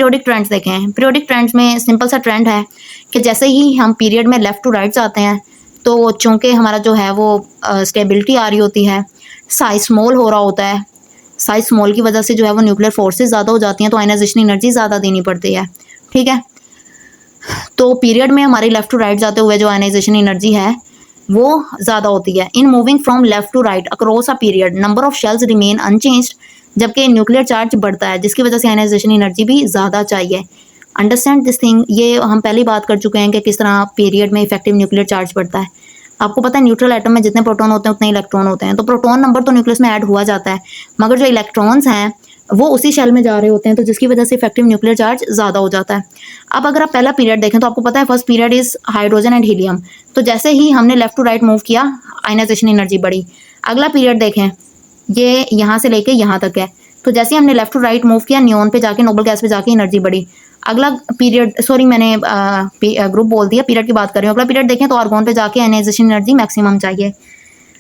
Periodic trends देखे हैं। Periodic trends में सिंपल सा ट्रेंड है कि जैसे ही हम पीरियड में लेफ़्ट टू राइट जाते हैं तो चूँकि हमारा जो है वो स्टेबिलिटी आ रही होती है, साइज़ स्मॉल हो रहा होता है, साइज़ स्मॉल की वजह से जो है वो न्यूक्लियर फोर्सेस ज़्यादा हो जाती हैं, तो आयनाइजेशन एनर्जी ज़्यादा देनी पड़ती है। ठीक है, तो पीरियड में हमारी लेफ़्ट टू राइट जाते हुए जो आयनाइजेशन एनर्जी है वो ज़्यादा होती है। In moving from left to right across a period number of shells remain unchanged, जबकि न्यूक्लियर चार्ज बढ़ता है जिसकी वजह से आयनाइजेशन एनर्जी भी ज़्यादा चाहिए। अंडरस्टैंड दिस थिंग, ये हम पहले बात कर चुके हैं कि किस तरह पीरियड में इफेक्टिव न्यूक्लियर चार्ज बढ़ता है। आपको पता है न्यूट्रल एटम में जितने प्रोटॉन होते हैं उतने इलेक्ट्रॉन होते हैं, तो प्रोटॉन नंबर तो न्यूक्लियस में ऐड हुआ जाता है, मगर जो इलेक्ट्रॉन्स हैं वो उसी शेल में जा रहे होते हैं, तो जिसकी वजह से इफेक्टिव न्यूक्लियर चार्ज ज़्यादा हो जाता है। अब अगर आप पहला पीरियड देखें तो आपको पता है first period is hydrogen and helium, तो जैसे ही हमने लेफ़्ट टू राइट मूव किया आयनाइजेशन एनर्जी बढ़ी। अगला पीरियड देखें, ये यहाँ से लेके यहाँ तक है, तो जैसे ही हमने लेफ़्ट टू राइट मूव किया नियॉन पे जाके नोबल गैस पे जाके एनर्जी बढ़ी। अगला पीरियड, सॉरी मैंने ग्रुप बोल दिया, पीरियड की बात कर रही हूँ। अगला पीरियड देखें तो आर्गॉन पे जाके आयनाइजेशन एनर्जी मैक्सिमम चाहिए।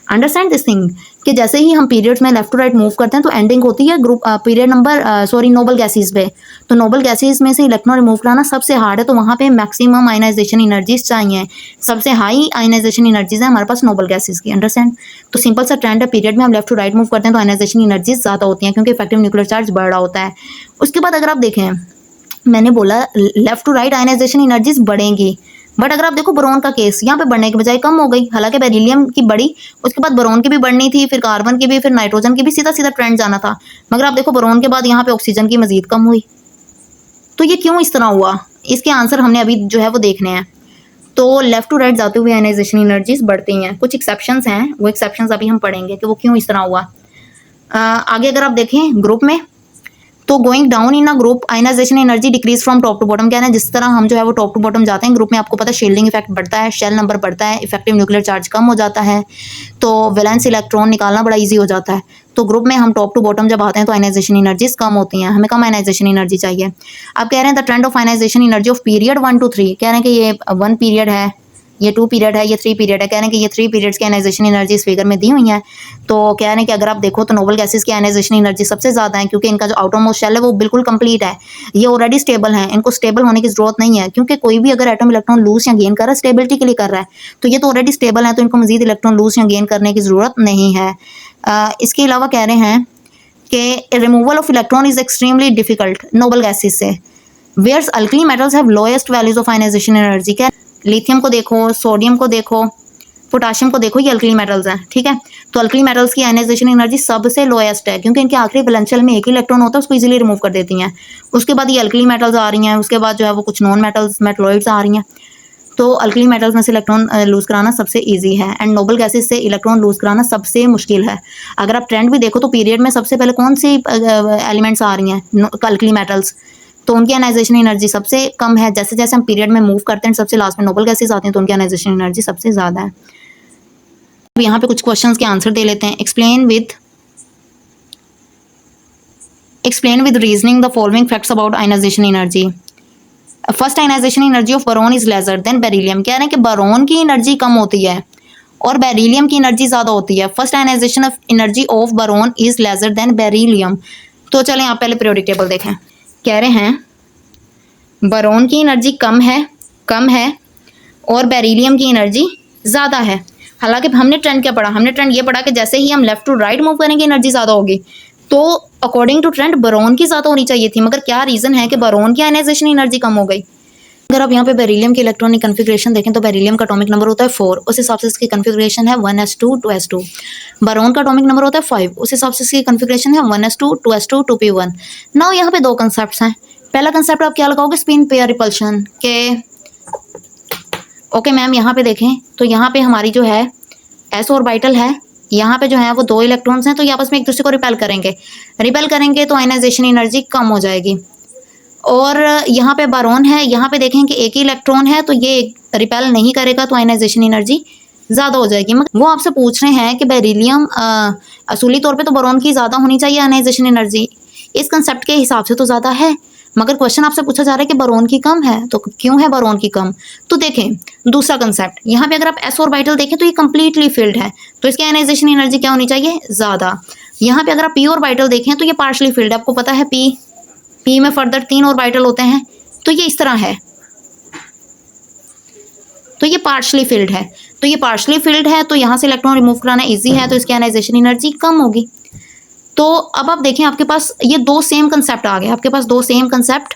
अंडरस्टैंड दिस थिंग कि जैसे ही हम पीरियड्स में लेफ्ट टू राइट मूव करते हैं तो एंडिंग होती है group period number noble gases पे, तो नोबल गैसेस में से इलेक्ट्रॉन रिमूव कराना सबसे हार्ड है, तो वहाँ पे मैक्सिमम आयनाइजेशन एनर्जीज चाहिए। सबसे हाई आयनाइजेशन एनर्जीज है हमारे पास नोबल गैसेस की। अंडरस्टैंड, तो सिंपल सा ट्रेंड है, पीरियड में हम लेफ्ट टू राइट मूव करते हैं तो आयनाइजेशन एनर्जीज ज़्यादा होती हैं क्योंकि इफेक्टिव न्यूक्लियर चार्ज बढ़ रहा होता है। उसके बाद अगर आप देखें, मैंने बोला left to right ionization energies बढ़ेंगी, बट अगर आप देखो बोरॉन का केस यहाँ पे बढ़ने के बजाय कम हो गई। हालांकि बेरिलियम की बढ़ी, उसके बाद बोरॉन की भी बढ़नी थी, फिर कार्बन की भी, फिर नाइट्रोजन की भी, सीधा सीधा ट्रेंड जाना था, मगर आप देखो बोरॉन के बाद यहाँ पे ऑक्सीजन की मजीद कम हुई। तो ये क्यों इस तरह हुआ, इसके आंसर हमने अभी जो है वो देखने हैं। तो लेफ्ट टू राइट जाते हुए आयनाइजेशन एनर्जीज बढ़ती हैं, कुछ एक्सेप्शंस हैं, वो एक्सेप्शंस अभी हम पढ़ेंगे कि वो क्यों इस तरह हुआ। आगे अगर आप देखें ग्रुप में, तो going down in a group ionization energy decrease from top to bottom. क्या है, जिस तरह हम जो है वो टॉप टू बॉटम जाते हैं ग्रुप में, आपको पता है शील्डिंग इफेक्ट बढ़ता है, शेल नंबर बढ़ता है, इफेक्टिव न्यूक्लियर चार्ज कम हो जाता है, तो वैलेंस इलेक्ट्रॉन निकालना बड़ा इजी हो जाता है। तो ग्रुप में हम टॉप टू बॉटम जब आते हैं तो आयनाइजेशन एनर्जीज कम होती हैं, हमें कम आयनाइजेशन एनर्जी चाहिए। अब कह रहे हैं the trend of ionization energy of period 1 to 3, कह रहे हैं कि ये 1 पीरियड है, ये 2 पीरियड है, ये 3 पीरियड है। कह रहे हैं कि ये 3 पीरियड्स की आयनाइजेशन एनर्जी इस फिगर में दी हुई है। तो कह रहे हैं कि अगर आप देखो तो नोबल गैसेस की आयनाइजेशन एनर्जी सबसे ज़्यादा है क्योंकि इनका जो आउटरमोस्ट शेल है वो बिल्कुल कंप्लीट है, ये ऑलरेडी स्टेबल है, इनको स्टेबल होने की जरूरत नहीं है, क्योंकि कोई भी अगर एटम इलेक्ट्रॉन लूज या गेन कर रहा है स्टेबिलिटी के लिए कर रहा है, तो ये तो ऑलरेडी स्टेबल है, तो इनको मजीद इलेक्ट्रॉन लूज या गेन करने की ज़रूरत नहीं है। इसके अलावा कह रहे हैं कि removal of electron is extremely difficult noble gases से, whereas alkali metals have lowest values of ionization energy. क्या लिथियम को देखो, सोडियम को देखो, पोटाशियम को देखो, ये अल्कली मेटल्स हैं। ठीक है, तो अल्कली मेटल्स की आयनाइजेशन एनर्जी सबसे लोएस्ट है क्योंकि इनके आखिरी वैलेंस शेल में एक ही इलेक्ट्रॉन होता है, उसको इजीली रिमूव कर देती हैं। उसके बाद ये अल्कली मेटल्स आ रही हैं, उसके बाद जो है वो कुछ नॉन मेटल्स मेटलॉइड्स आ रही हैं। तो अल्कली मेटल्स में से इलेक्ट्रॉन लूज कराना सबसे इजी है, एंड नोबल गैसेस से इलेक्ट्रॉन लूज कराना सबसे मुश्किल है। अगर आप ट्रेंड भी देखो तो पीरियड में सबसे पहले कौन सी एलिमेंट्स आ रही हैं, अल्कली मेटल्स, तो उनकी आयनाइजेशन एनर्जी सबसे कम है। जैसे जैसे हम पीरियड में मूव करते हैं सबसे लास्ट में नोबल गैसेस आती हैं, तो उनकी आयनाइजेशन एनर्जी सबसे ज़्यादा है। अब यहाँ पे कुछ क्वेश्चंस के आंसर दे लेते हैं। Explain with reasoning the following facts about ionization energy. First, ionization energy of boron is lesser than beryllium. कह रहे हैं कि बोरॉन की एनर्जी कम होती है और बेरिलियम की एनर्जी ज़्यादा होती है। First, ionization of energy of boron is lesser than beryllium. तो चलें आप पहले पीरियोडिक टेबल देखें। कह रहे हैं बोरॉन की एनर्जी कम है और बेरिलियम की एनर्जी ज़्यादा है। हालांकि हमने ट्रेंड क्या पढ़ा, हमने ट्रेंड ये पढ़ा कि जैसे ही हम लेफ्ट टू राइट मूव करेंगे एनर्जी ज़्यादा होगी, तो अकॉर्डिंग टू ट्रेंड बोरॉन की ज़्यादा होनी चाहिए थी, मगर क्या रीज़न है कि बोरॉन की आयनाइजेशन एनर्जी कम हो गई। अगर आप यहाँ पे बेरिलियम की इलेक्ट्रॉनिक कन्फिग्रेशन देखें तो बेरिलियम का एटॉमिक नंबर होता है 4, उस हिसाब से इसकी कन्फिग्रेशन है 1s2 2s2। बोरॉन का एटॉमिक नंबर होता है 5, उस हिसाब से इसकी कन्फिग्रेशन है 1s2 2s2 2p1। नाउ यहाँ पे दो कंसेप्ट हैं। पहला कंसेप्ट आप क्या लगाओगे, स्पिन पेयर रिपल्शन के। ओके मैम, यहाँ पे देखें तो यहाँ पे हमारी जो है एस ऑर्बिटल है, यहाँ पे जो है वो 2 इलेक्ट्रॉन्स हैं, तो ये आपस में एक दूसरे को रिपेल करेंगे तो आयनाइजेशन एनर्जी कम हो जाएगी। और यहाँ पे बोरॉन है, यहाँ पे देखें कि एक ही इलेक्ट्रॉन है, तो ये रिपेल नहीं करेगा, तो आयनाइजेशन एनर्जी ज़्यादा हो जाएगी। मगर वो आपसे पूछ रहे हैं कि बेरिलियम असूली तौर पे तो बोरॉन की ज़्यादा होनी चाहिए आयनाइजेशन एनर्जी, इस कंसेप्ट के हिसाब से तो ज़्यादा है, मगर क्वेश्चन आपसे पूछा जा रहा है कि बोरॉन की कम है, तो क्यों है बोरॉन की कम। तो देखें दूसरा कंसेप्ट, यहाँ पे अगर आप एस ऑर्बिटल देखें तो ये कंप्लीटली फिल्ड है, तो इसकी आयनाइजेशन एनर्जी क्या होनी चाहिए, ज़्यादा। यहाँ पे अगर आप पी ऑर्बिटल देखें तो ये पार्शली फिल्ड है, आपको पता है पी पी में फर्दर 3 ऑर्बिटल होते हैं, तो ये इस तरह है, तो ये पार्शली फिल्ड है। तो ये पार्शली फिल्ड है, तो यहाँ से इलेक्ट्रॉन रिमूव कराना इजी है, तो इसकी आयनाइजेशन एनर्जी कम होगी। तो अब आप देखें, आपके पास ये दो सेम कंसेप्ट आ गए, आपके पास दो सेम कंसेप्ट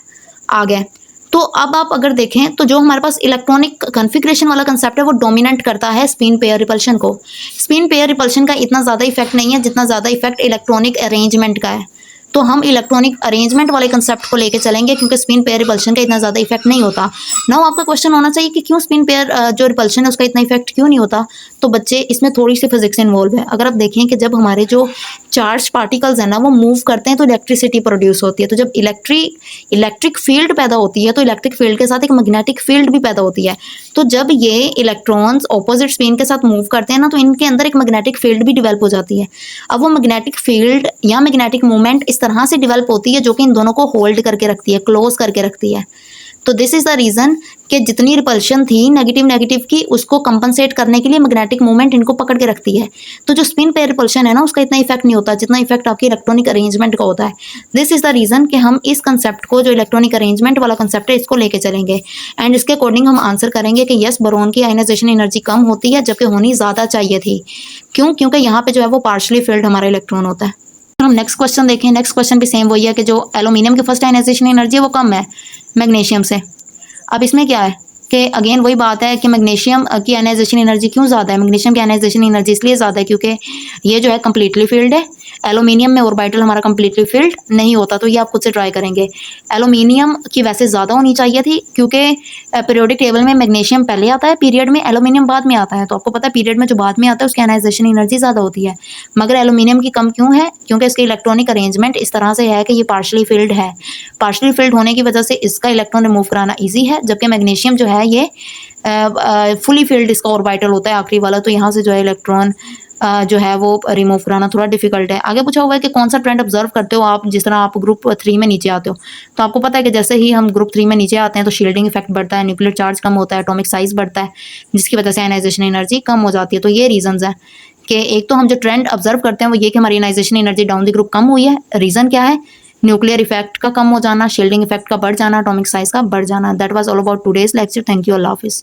आ गए। तो अब आप अगर देखें तो जो हमारे पास इलेक्ट्रॉनिक कॉन्फ़िगरेशन वाला कंसेप्ट है वो डोमिनेट करता है स्पिन पेयर रिपल्शन को। स्पिन पेयर रिपल्शन का इतना ज़्यादा इफेक्ट नहीं है जितना ज़्यादा इफेक्ट इलेक्ट्रॉनिक अरेंजमेंट का है। तो हम इलेक्ट्रॉनिक अरेंजमेंट वाले कंसेप्ट को लेके चलेंगे, क्योंकि स्पिन पेयर रिपल्शन का इतना ज़्यादा इफेक्ट नहीं होता। नाउ आपका क्वेश्चन होना चाहिए कि क्यों स्पिन पेयर जो रिपल्शन है उसका इतना इफेक्ट क्यों नहीं होता। तो बच्चे, इसमें थोड़ी सी फिजिक्स इन्वॉल्व है। अगर आप देखें कि जब हमारे जो चार्ज पार्टिकल्स हैं ना वो मूव करते हैं तो इलेक्ट्रिसिटी प्रोड्यूस होती है। तो जब इलेक्ट्रिक फील्ड पैदा होती है तो इलेक्ट्रिक फील्ड के साथ एक मैग्नेटिक फील्ड भी पैदा होती है। तो जब ये इलेक्ट्रॉन्स ऑपोजिट स्पिन के साथ मूव करते हैं ना तो इनके अंदर एक मैग्नेटिक फील्ड भी डेवलप हो जाती है। अब वो मैग्नेटिक फील्ड या मैग्नेटिक मूवमेंट इस तरह से डेवलप होती है जो कि इन दोनों को होल्ड करके रखती है, क्लोज करके रखती है। तो दिस इज द रीजन कि जितनी रिपल्शन थी नेगेटिव की, उसको कंपनसेट करने के लिए मैग्नेटिक मूवमेंट इनको पकड़ के रखती है। तो जो स्पिन पेयर रिपल्शन है ना उसका इतना इफेक्ट नहीं होता जितना इफेक्ट आपकी इलेक्ट्रॉनिक अरेंजमेंट का होता है। दिस इज द रीजन कि हम इस कंसेप्ट को, जो इलेक्ट्रॉनिक अरेंजमेंट वाला कंसेप्ट है, इसको लेके चलेंगे एंड इसके अकॉर्डिंग हम आंसर करेंगे कि यस, बोरोन की आयनाइजेशन एनर्जी कम होती है जबकि होनी ज़्यादा चाहिए थी। क्यों? क्योंकि यहाँ पे जो है वो पार्शली फिल्ड हमारा इलेक्ट्रॉन होता है। हम नेक्स्ट क्वेश्चन देखें। नेक्स्ट क्वेश्चन भी सेम वही है कि जो एल्यूमिनियम की फर्स्ट आयनाइजेशन एनर्जी है वो कम है मैग्नीशियम से। अब इसमें क्या है कि अगेन वही बात है कि मैग्नीशियम की आयनाइजेशन एनर्जी क्यों ज़्यादा है। मैग्नीशियम की आयनाइजेशन एनर्जी इसलिए ज़्यादा है क्योंकि ये जो है कम्प्लीटली फील्ड है। एल्यूमिनियम में ऑर्बिटल हमारा कम्प्लीटली फील्ड नहीं होता। तो ये आप खुद से ट्राई करेंगे। एल्यूमिनियम की वैसे ज़्यादा होनी चाहिए थी क्योंकि पीरियोडिक टेबल में मैग्नीशियम पहले आता है, पीरियड में एल्यूमिनियम बाद में आता है। तो आपको पता है पीरियड में जो बाद में आता है उसकी आयनाइजेशन एनर्जी ज़्यादा होती है। मगर एल्यूमिनियम की कम क्यों है? क्योंकि इसके इलेक्ट्रॉनिक अरेंजमेंट इस तरह से है कि ये पार्शली फील्ड है। पार्शली फील्ड होने की वजह से इसका इलेक्ट्रॉन रिमूव कराना ईजी है, जबकि मैग्नीशियम जो है ये फुली फील्ड इसका ऑर्बिटल होता है आखिरी वाला। तो यहाँ से जो है इलेक्ट्रॉन जो है वो रिमूव कराना थोड़ा डिफिकल्ट है। आगे पूछा हुआ है कि कौन सा ट्रेंड ऑब्जर्व करते हो आप जिस तरह आप ग्रुप 3 में नीचे आते हो। तो आपको पता है कि जैसे ही हम ग्रुप 3 में नीचे आते हैं तो शील्डिंग इफेक्ट बढ़ता है, न्यूक्लियर चार्ज कम होता है, एटॉमिक साइज बढ़ता है, जिसकी वजह से आयनाइजेशन एनर्जी कम हो जाती है। तो ये रीजंस हैं कि एक तो हम जो ट्रेंड ऑब्जर्व करते हैं वो ये कि हमारी ionisation energy down the group कम हुई है। रीज़न क्या है? न्यूक्लियर इफेक्ट का कम हो जाना, शील्डिंग इफेक्ट का बढ़ जाना, एटॉमिक साइज का बढ़ जाना। That was all about today's lecture. Thank you. अल्लाह हाफिज़।